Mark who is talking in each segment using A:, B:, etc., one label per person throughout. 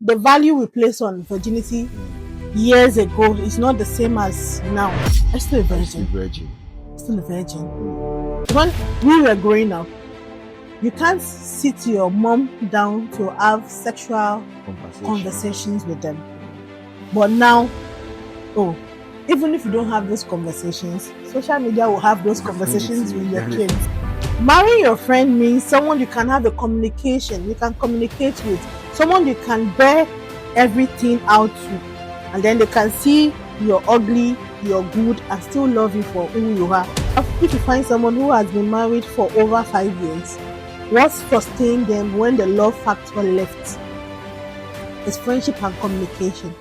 A: the value we place on virginity years ago is not the same as now. I'm still a virgin. Still a virgin. When we were growing up, you can't sit your mom down to have sexual conversations with them. But now, even if you don't have those conversations, social media will have those conversations with your kids. Marrying your friend means someone you can have a communication, you can communicate with, someone you can bear everything out to, and then they can see you're ugly, you're good, and still love you for who you are. If you find someone who has been married for over 5 years, what's sustaining them when the love factor left is friendship and communication.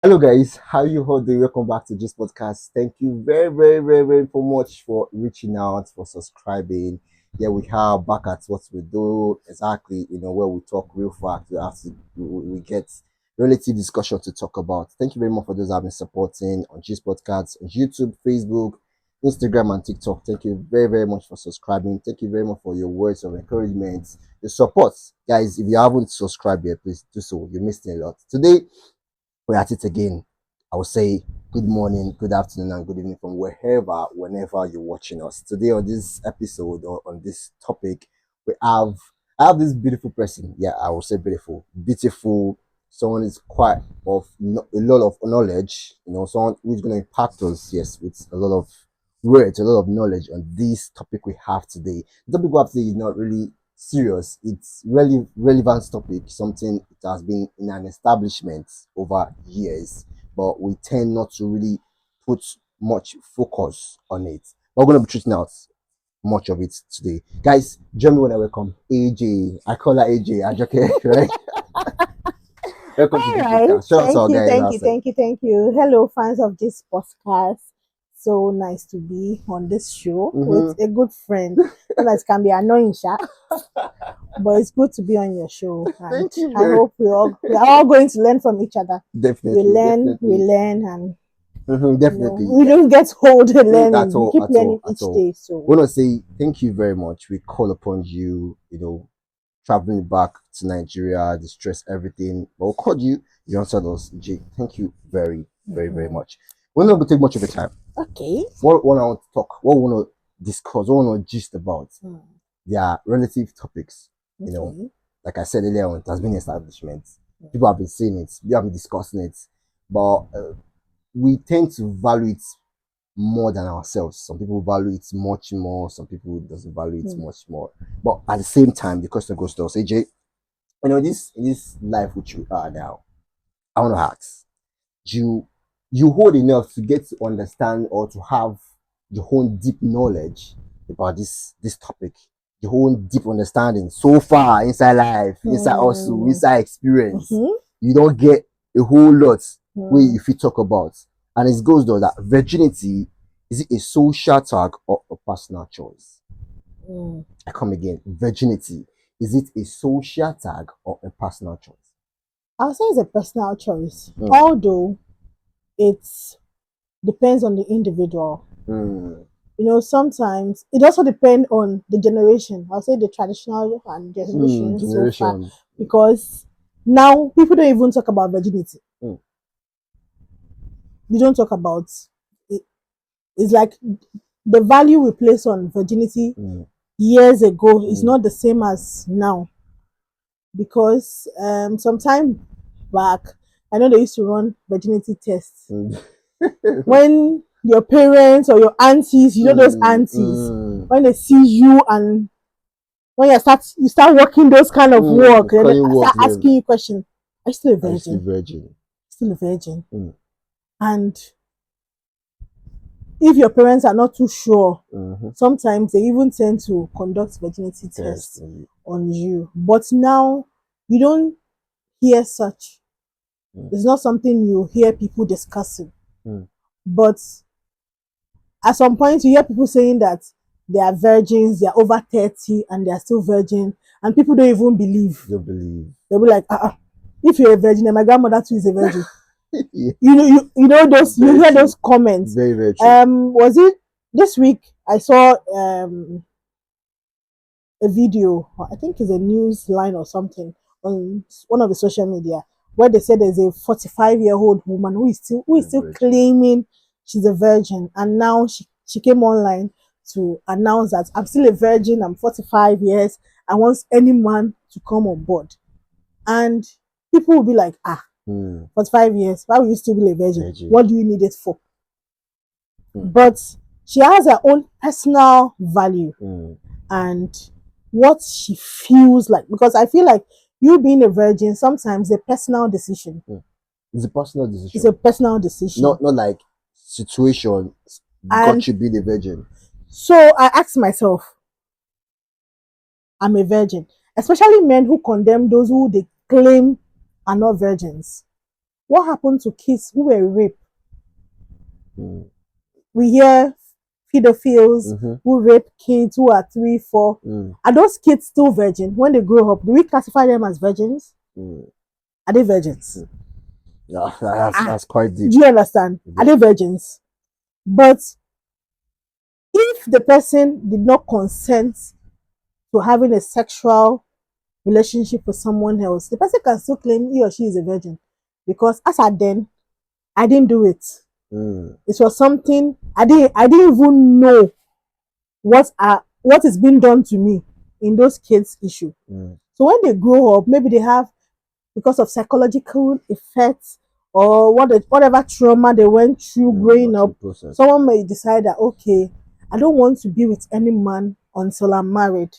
B: Hello guys, how you all doing? Welcome back to JIST-PODCAST. Thank you very much for reaching out, for subscribing. Yeah, we have back at what we do exactly, where we talk real facts. We get relative discussion to talk about. Thank you very much for those who have been supporting on JIST-PODCAST, on YouTube, Facebook, Instagram, and TikTok. Thank you very much for subscribing. Thank you very much for your words of encouragement, your support. Guys, if you haven't subscribed yet, please do so. You're missing a lot. Today, we're at it again. I will say good morning, good afternoon, and good evening from whenever you're watching us. Today on this episode or on this topic, I have this beautiful person. Yeah, I will say beautiful. Someone is quite of a lot of knowledge. Someone who's going to impact us, yes, with a lot of words, a lot of knowledge on this topic we have today. The topic we have today is not really serious. It's really relevant topic, something that has been in an establishment over years, but we tend not to really put much focus on it. We're going to be treating out much of it today. Guys, join me when I welcome AJ. I call her AJ Ajoke, right? Welcome to the podcast.
A: Thank you. Hello, fans of this podcast. So nice to be on this show with a good friend. That can be annoying, but it's good to be on your show. And I hope we are all going to learn from each other.
B: Definitely.
A: We learn, and
B: definitely.
A: We don't get old learning. We keep learning each day. So
B: we want to say thank you very much. We call upon you, traveling back to Nigeria, the stress, everything. But we'll call you. You answered us, Jay. Thank you very much. We're not going to take much of your time.
A: Okay.
B: What I want to talk, what we want to discuss, what we want to gist about, they are relative topics. Like I said earlier on, it has been establishment. People have been saying it, we have been discussing it, but we tend to value it more than ourselves. Some people value it much more, some people doesn't value it much more. But at the same time, the question goes to us, AJ, this life which we are now, I want to ask, you hold enough to get to understand or to have your own deep knowledge about this topic, your own deep understanding so far inside life, inside also, inside experience. You don't get a whole lot where if you talk about. And it goes though that virginity, is it a social tag or a personal choice? I come again. Virginity, is it a social tag or a personal choice?
A: I'll say it's a personal choice. Although it depends on the individual. Sometimes it also depends on the generation. I'll say the traditional and generation so far, because now people don't even talk about virginity. We don't talk about it. It's like the value we place on virginity years ago is not the same as now, because some time back, I know they used to run virginity tests. When your parents or your aunties, those aunties, when they see you and when you start working those kind of work, then they start asking you questions. Are you still a virgin? Still a virgin. And if your parents are not too sure, sometimes they even tend to conduct virginity tests on you. But now you don't hear such. It's not something you hear people discussing. But at some point you hear people saying that they are virgins, they are over 30 and they are still virgin, and people don't even believe. They'll be like, if you're a virgin, and my grandmother too is a virgin. You hear those comments.
B: Very true.
A: Was it this week I saw a video, I think it's a news line or something, on one of the social media, where they said there's a 45-year-old woman who is still claiming she's a virgin, and now she came online to announce that I'm still a virgin, I'm 45 years, I want any man to come on board. And people will be like, 45 years, why will you still be a virgin? What do you need it for? But she has her own personal value and what she feels like, because I feel like you being a virgin sometimes a personal decision.
B: It's a personal decision.
A: It's a personal decision.
B: Not like situation got you being a virgin.
A: So I asked myself, I'm a virgin, especially men who condemn those who they claim are not virgins. What happened to kids who were raped? We hear pedophiles who rape kids who are 3, 4. Are those kids still virgin when they grow up? Do we classify them as virgins? Are they virgins?
B: Yeah, that's quite deep.
A: Do you understand? Are they virgins? But if the person did not consent to having a sexual relationship with someone else, the person can still claim he or she is a virgin, because as at then, I didn't do it. It was something I didn't even know what is being done to me in those kids' issue. So when they grow up, maybe they have, because of psychological effects or whatever trauma they went through growing up, someone may decide that, okay, I don't want to be with any man until I'm married.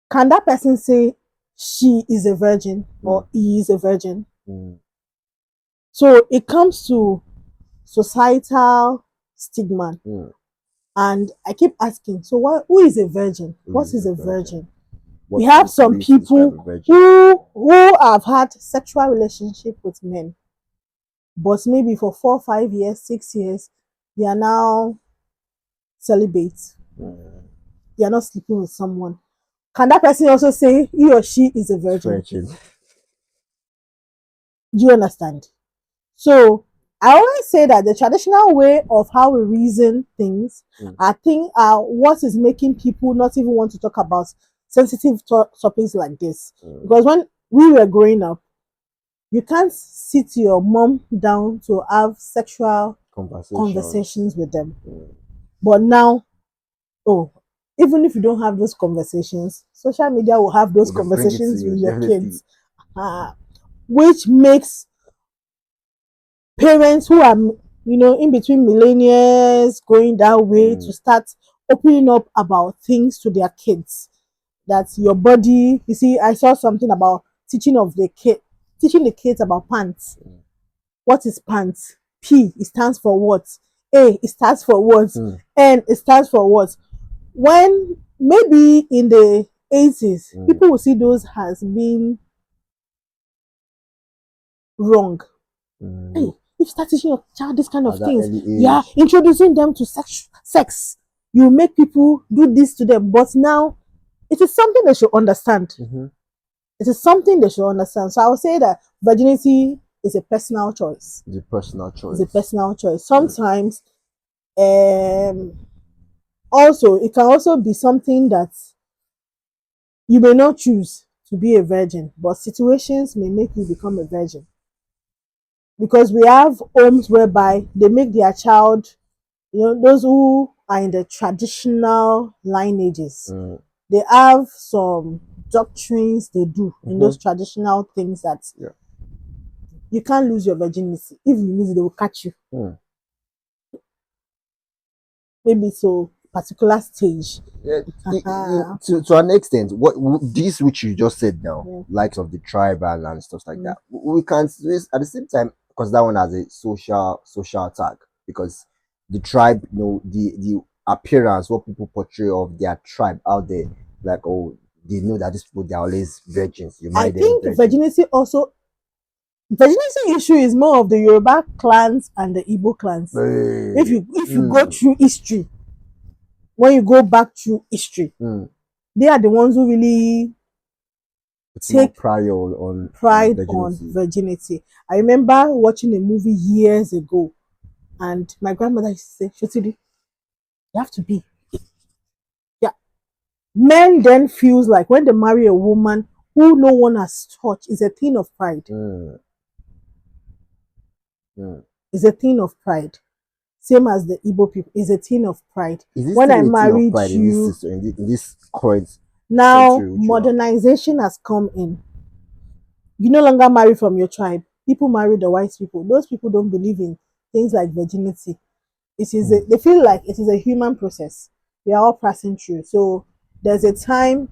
A: Can that person say she is a virgin or he is a virgin? So it comes to societal stigma. And I keep asking, so who is a virgin? What is a virgin? We have some people who have had sexual relationship with men, but maybe for 4, 5 years, 6 years, they are now celibate. They are not sleeping with someone. Can that person also say he or she is a virgin? Do you understand? So I always say that the traditional way of how we reason things, I think, are what is making people not even want to talk about sensitive topics like this. Because when we were growing up, you can't sit your mom down to have sexual conversations with them. But now, even if you don't have those conversations, social media will have those conversations with your kids, which makes parents who are, in between millennials going that way to start opening up about things to their kids. That's your body. You see, I saw something about teaching the kids about pants. What is pants? P, it stands for what? A, it stands for what? N, it stands for what? When maybe in the 80s, people will see those as being wrong. Hey, if you start teaching your child this kind of things, introducing them to sex, you make people do this to them. But now, it is something they should understand. It is something they should understand. So I would say that virginity is a personal choice.
B: It's a personal choice.
A: It's a personal choice. Sometimes, also, it can also be something that you may not choose to be a virgin, but situations may make you become a virgin. Because we have homes whereby they make their child, those who are in the traditional lineages, they have some doctrines they do in those traditional things that you can't lose your virginity. If you lose it, they will catch you. Maybe so particular stage.
B: To an extent, what this which you just said now, likes of the tribe and stuff like that, we can at the same time, because that one has a social tag, because the tribe, the appearance, what people portray of their tribe out there, like, they know that these people, they're always virgins.
A: I think virginity issue is more of the Yoruba clans and the Igbo clans. If you go through history, when you go back through history, they are the ones who really take
B: pride on
A: virginity. I remember watching a movie years ago And my grandmother used to say, Shotiri, you have to be. Yeah. Men then feels like when they marry a woman who no one has touched is a thing of pride. It's a thing of pride. Same as the Igbo people, is a thing of pride.
B: When I married you, in this current
A: now modernization has come in. You no longer marry from your tribe. People marry the white people. Those people don't believe in things like virginity. It is they feel like it is a human process. We are all passing through. So there's a time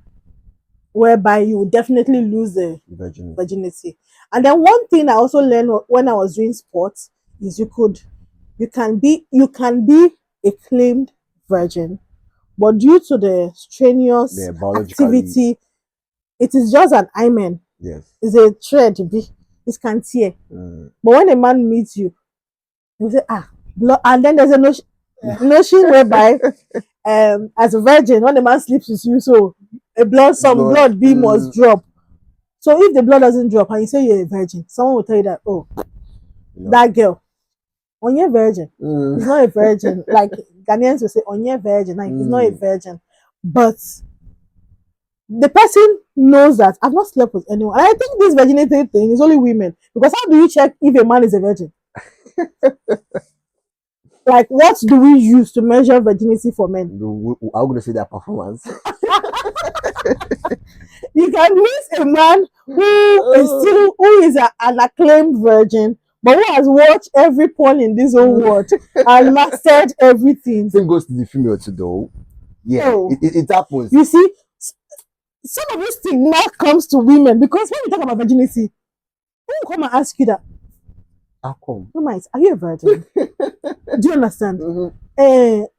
A: whereby you will definitely lose the virginity. And then one thing I also learned when I was doing sports is you can be a claimed virgin, but due to the strenuous activity, it is just an hymen.
B: Yes.
A: It's a thread. It can tear. But when a man meets you, you say, blood, and then there's a notion whereby as a virgin, when the man sleeps with you, so some blood must drop. So if the blood doesn't drop and you say you're a virgin, someone will tell you that, that girl, on your virgin, is not a virgin. Like Ghanaians will say, on your virgin, like it's not a virgin. But the person knows that I've not slept with anyone. And I think this virginity thing is only women. Because how do you check if a man is a virgin? Like, what do we use to measure virginity for men?
B: I'm going to say their performance.
A: You can meet a man who is an acclaimed virgin, but who has watched every porn in this whole world and mastered everything.
B: Same goes to the female too, though. Yeah, it happens.
A: You see, some of this stigma comes to women because when we talk about virginity, who will come and ask you that?
B: How come?
A: Are you a virgin? Do you understand?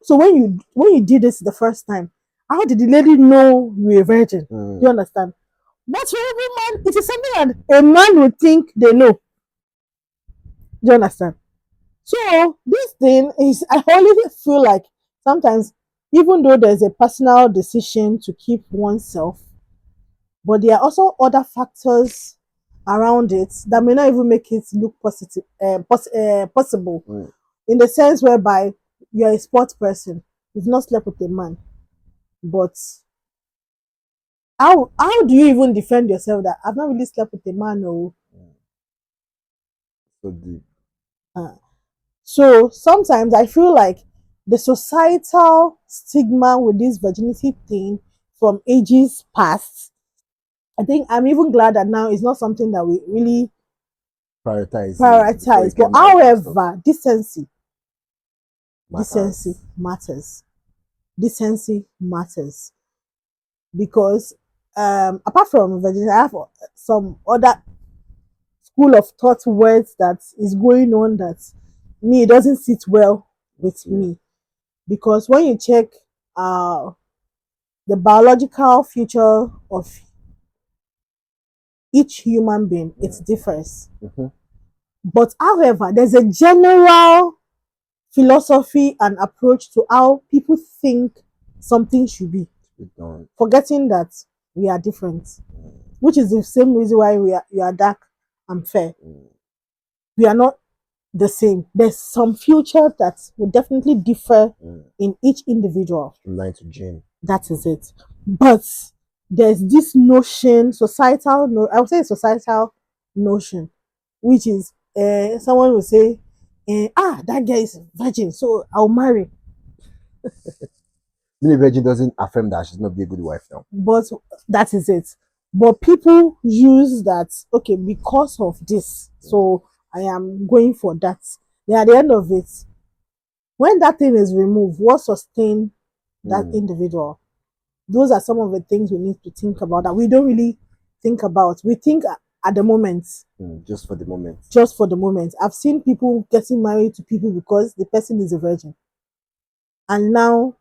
A: So when you did this the first time, how did the lady know you were a virgin? Do you understand? But for every man, it is something that a man would think they know. Do you understand? So this thing is, I only feel like sometimes, even though there's a personal decision to keep oneself, but there are also other factors around it that may not even make it look possible. In the sense whereby you're a sports person, you've not slept with a man, but how do you even defend yourself that I've not really slept with a man?
B: So deep.
A: So sometimes I feel like the societal stigma with this virginity thing from ages past, I think I'm even glad that now it's not something that we really prioritize. But however, decency matters. Decency matters. Because apart from virginity, I have some other school of thought words that is going on that it doesn't sit well with me. Because when you check the biological future of each human being, it differs. But however, there's a general philosophy and approach to how people think something should be, forgetting that we are different, which is the same reason why you are dark and fair. We are not the same. There's some future that will definitely differ in each individual. That is it. But there's this notion, I would say societal notion, which is someone will say, that guy is virgin, so I'll marry.
B: Being a virgin doesn't affirm that she's not be a good wife now.
A: But that is it. But people use that, okay, because of this, so I am going for that. Then at the end of it, when that thing is removed, what sustains that individual? Those are some of the things we need to think about that we don't really think about. We think at the moment.
B: Just for the moment.
A: Just for the moment. I've seen people getting married to people because the person is a virgin. And now,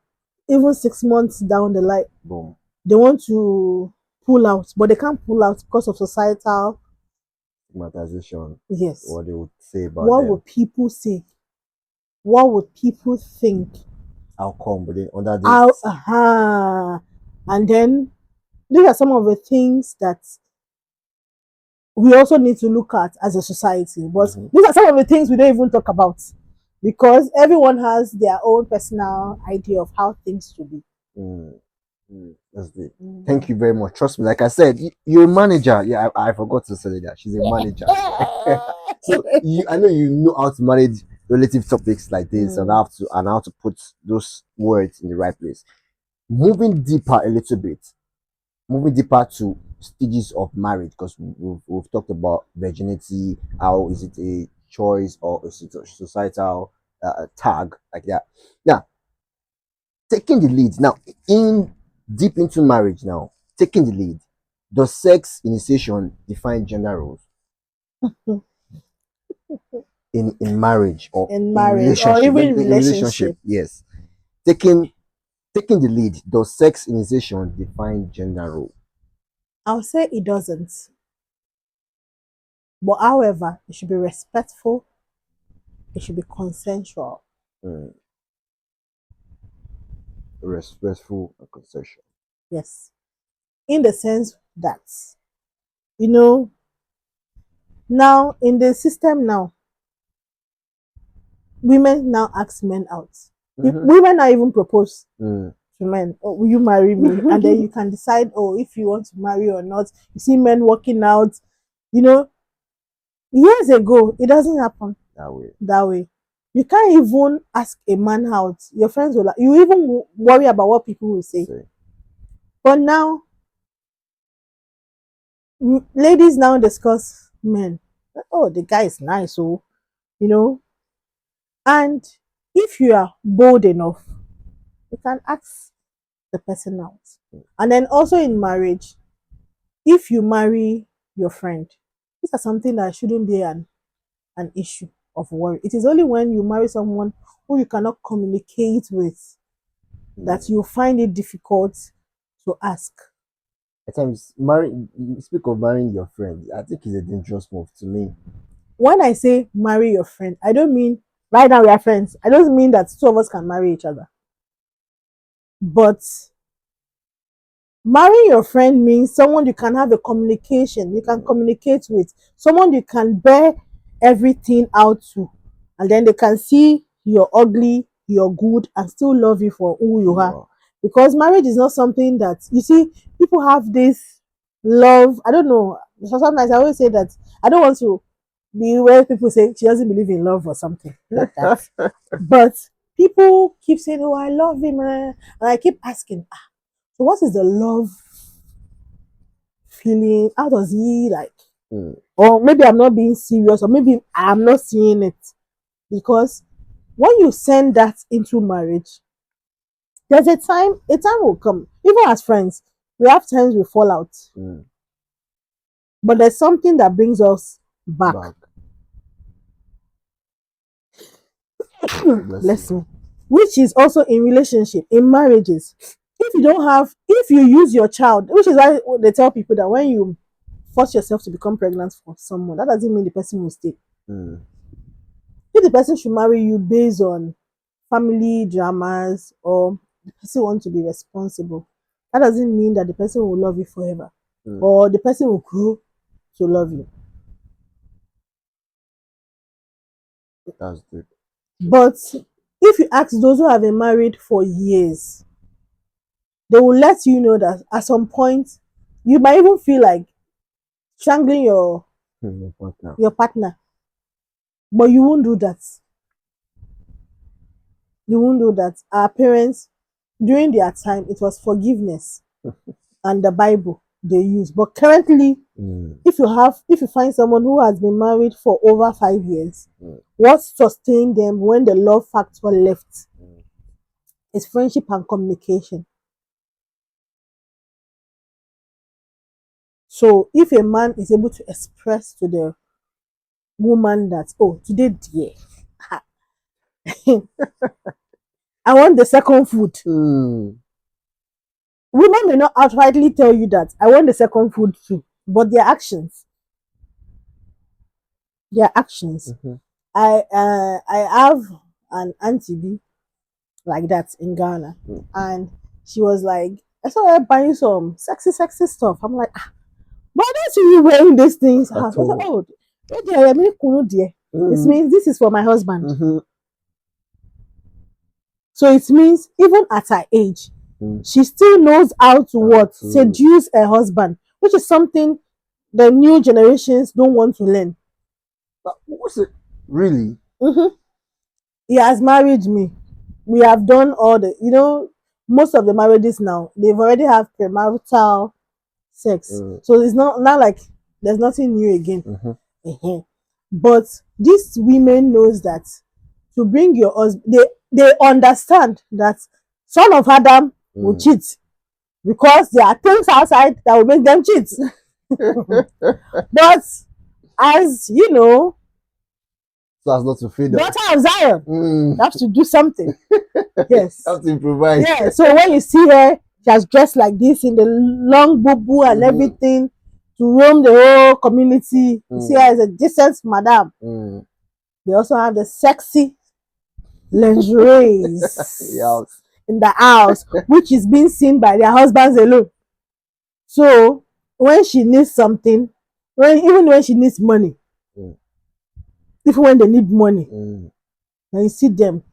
A: even 6 months down the line,
B: boom,
A: they want to pull out, but they can't pull out because of societal
B: stigmatization.
A: Yes.
B: What they would say about
A: what
B: them.
A: would people say? What would people think?
B: How come? But then under this,
A: and then these are some of the things that we also need to look at as a society. But these are some of the things we don't even talk about. because everyone has their own personal idea of how things should be.
B: That's it. Thank you very much. Trust me, like I said, you're a manager. Yeah, I forgot to say that. She's a manager. So I know you know how to manage relative topics like this and how to put those words in the right place. Moving deeper a little bit, moving deeper to stages of marriage, because we've talked about virginity. How is it a choice or is it a societal tag like that? Now, taking the lead now in deep into marriage now, taking the lead. Does sex initiation define gender roles in marriage or
A: In
B: in
A: marriage or
B: relationship?
A: even
B: In relationship, yes. Taking the lead. Does sex initiation define gender role?
A: I'll say it doesn't. But however, it should be respectful, it should be consensual.
B: Mm. Respectful and consensual.
A: Yes. In the sense that, you know, now in the system now, women now ask men out. Women now even propose to men, oh, will you marry me? And then you can decide, oh, if you want to marry or not. You see men working out, you know, years ago, it doesn't happen that way. You can't even ask a man out. Your friends will, you even worry about what people will say. But now, ladies now discuss men. Oh, the guy is nice, oh, you know. And if you are bold enough, you can ask the person out. And then also in marriage, if you marry your friend, this is something that shouldn't be an issue of worry. It is only when you marry someone who you cannot communicate with that you find it difficult to ask.
B: At times, you speak of marrying your friend. I think it's a dangerous move to me.
A: When I say marry your friend, I don't mean right now we are friends. I don't mean that two of us can marry each other. But marrying your friend means someone you can have a communication, you can communicate with, someone you can bear everything out to, and then they can see you're ugly, you're good, and still love you for who you are. Because marriage is not something that, you see, people have this love. I don't know. So sometimes I always say that I don't want to be where people say she doesn't believe in love or something like that. But people keep saying, oh, I love him. And I keep asking, so what is the love feeling? How does he like? Or maybe I'm not being serious, or maybe I'm not seeing it. Because when you send that into marriage, there's a time will come. Even as friends, we have times we fall out. But there's something that brings us back. Bless me. Which is also in relationship, in marriages. If you use your child, which is why they tell people that when you force yourself to become pregnant for someone, that doesn't mean the person will stay. If the person should marry you based on family dramas or the person wants to be responsible, that doesn't mean that the person will love you forever or the person will grow to love you.
B: That's good.
A: But if you ask those who have been married for years, they will let you know that at some point you might even feel like strangling your partner. But you won't do that. You won't do that. Our parents, during their time, it was forgiveness and the Bible they use. But currently, if you find someone who has been married for over 5 years, what sustained them when the love factor left is friendship and communication. So if a man is able to express to the woman that, oh, today, dear, I want the second food. Women may not outrightly tell you that I want the second food too, but their actions. I have an auntie B like that in Ghana, and she was like, I saw her buying some sexy stuff. I'm like, why don't you wearing these things? I said, oh, it means this is for my husband. So it means even at her age, she still knows how to what? Seduce her husband, which is something the new generations don't want to learn.
B: But what's it? Really?
A: He has married me. We have done all the, most of the marriages now, they've already have premarital sex. So it's not like there's nothing new again. But these women knows that to bring your husband, they understand that son of Adam will cheat because there are things outside that will make them cheat. But as you know,
B: so as not to feed
A: daughter of Zion, you have to do something. Yes.
B: You have to improvise.
A: Yeah. So when you see her, she has dressed like this in the long boo and everything to roam the whole community. You see her as a decent madam. They also have the sexy lingeries in the house, which is being seen by their husbands alone. So when she needs something, even when she needs money, even when they need money, and you see them,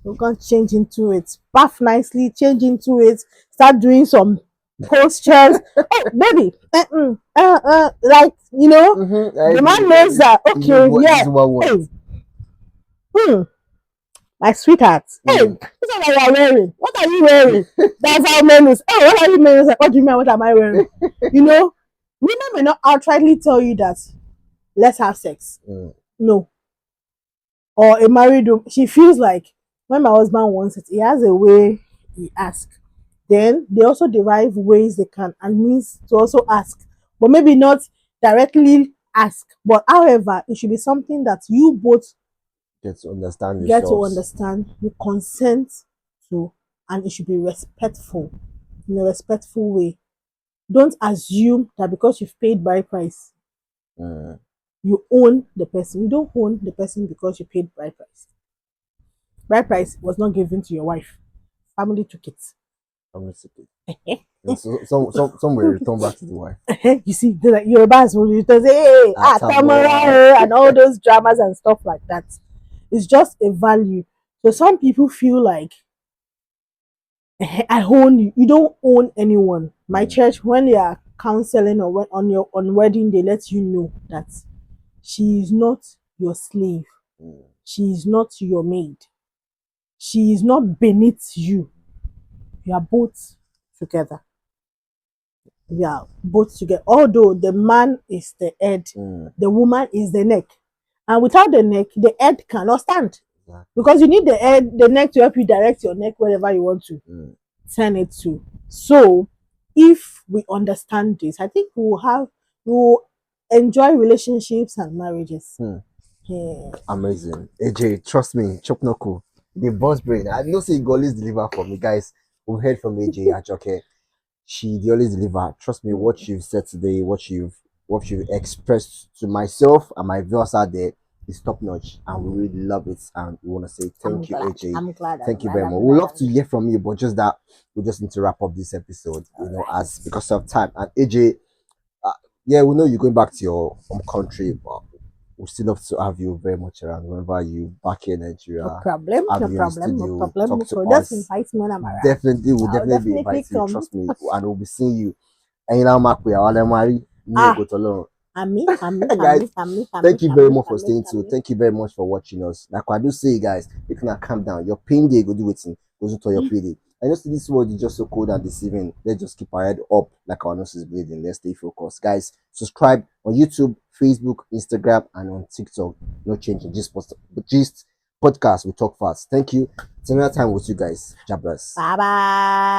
A: you can change into it, bath nicely, change into it, start doing some postures. Oh, baby, like the man knows that. Okay, yeah. Hey, my sweetheart. Hey, this is what you are wearing. What are you wearing? That's how men is. Oh, what are you wearing? What do you mean? What am I wearing? Women may not outrightly tell you that let's have sex. No. Or a married woman, she feels like when my husband wants it, he has a way he asks. Then they also derive ways they can and means to also ask, but maybe not directly ask. But however, it should be something that you both
B: get to understand
A: you consent to, and it should be respectful, in a respectful way. Don't assume that because you've paid bride price, you own the person. You don't own the person because you paid bride price. Bride price was not given to your wife. Family took it.
B: So somewhere return back to the wife.
A: You see, like Yorubas will say, hey, Tamara, and all those dramas and stuff like that. It's just a value. So some people feel like I own you. You don't own anyone. My church, when they are counseling or on wedding, they let you know that she is not your slave. She is not your maid. She is not beneath you. You are both together. We are both together. Although the man is the head, the woman is the neck. And without the neck, the head cannot stand. Because you need the neck to help you direct your neck wherever you want to turn it to. So if we understand this, I think we'll enjoy relationships and marriages.
B: Yeah. Amazing. AJ, trust me, chop no cool. The boss brain. I know say you always deliver for me, guys. We heard from AJ Ajoke. They always deliver. Trust me, what you've said today, what you've expressed to myself and my viewers out there is top notch, and we really love it. And we want to say thank you, AJ.
A: I'm glad.
B: Thank you very much. We'd love to hear from you, but just that we just need to wrap up this episode, as because of time. And AJ, yeah, we know you're going back to your home country, but we still love to have you very much around whenever you back in Nigeria.
A: No problem.
B: Talk to
A: just
B: us.
A: invite me when I'm around.
B: Definitely, we'll definitely be inviting you. Trust me, and we'll be seeing you. And now, Mark, we are married. Guys, thank you very much for staying tuned. Thank you very much for watching us. Like I do say, guys, you cannot calm down. Your pain day go do it. Go to your payday. I know this world is just so cold and deceiving. Let's just keep our head up like our nose is bleeding. Let's stay focused. Guys, subscribe on YouTube, Facebook, Instagram, and on TikTok. No changing. Just podcast. We talk fast. Thank you. It's another time with you guys. God bless.
A: Bye bye.